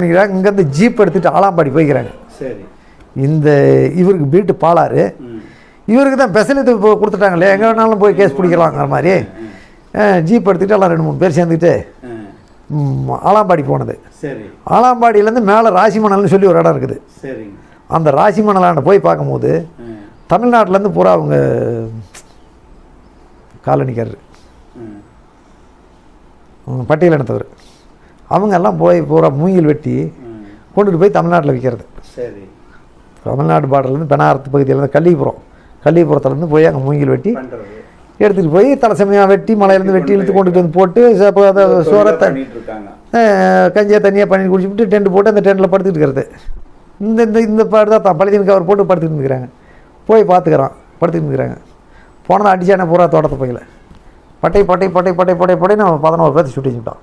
இங்கேருந்து ஜீப் எடுத்துகிட்டு ஆலாம்பாடி போய்க்கிறாங்க. சரி. இந்த இவருக்கு வீட்டு பாலாறு, இவருக்கு தான் ஸ்பெஷலித்து கொடுத்துட்டாங்களே, எங்கே வேணாலும் போய் கேஸ் பிடிக்கலாங்கிற மாதிரி ஜீப் எடுத்துக்கிட்டு எல்லாம் 2-3 பேர் சேர்ந்துக்கிட்டு ஆலாம்பாடி போனது. சரி. ஆலாம்பாடியிலேருந்து மேலே ராசிமணல்னு சொல்லி ஒரு இடம் இருக்குது. சரி. அந்த ராசிமணலாண்ட போய் பார்க்கும்போது தமிழ்நாட்டிலேருந்து பூரா அவங்க காலனிக்காரர் பட்டியலினத்தவர் அவங்க எல்லாம் போய் பூரா மூங்கில் வெட்டி கொண்டுட்டு போய் தமிழ்நாட்டில் விற்கிறது. சரி. தமிழ்நாடு பார்டர்லேருந்து பெனாரத்து பகுதியிலேருந்து கள்ளிபுரத்துலேருந்து போய் அங்கே மூங்கில் வெட்டி எடுத்துகிட்டு போய் தலை சமயம் வெட்டி மலையிலேருந்து வெட்டி இழுத்து கொண்டுட்டு வந்து போட்டு சோரத்தை கஞ்சியை தண்ணியாக பண்ணி குடிச்சுட்டு டென்ட் போட்டு அந்த டென்ட்டில் படுத்துட்டு இருக்கிறது. இந்த பாடு தான் பள்ளியின் கவர் போட்டு படுத்துட்டு இருக்கிறாங்க. போய் பார்த்துக்கிறான், படுத்துட்டு இருக்கிறாங்க. போனதை அடிச்சானே பூரா தோட்டத்தை போயில பட்டை நம்ம 11 பேர்த்து சுட்டி வச்சுட்டான்.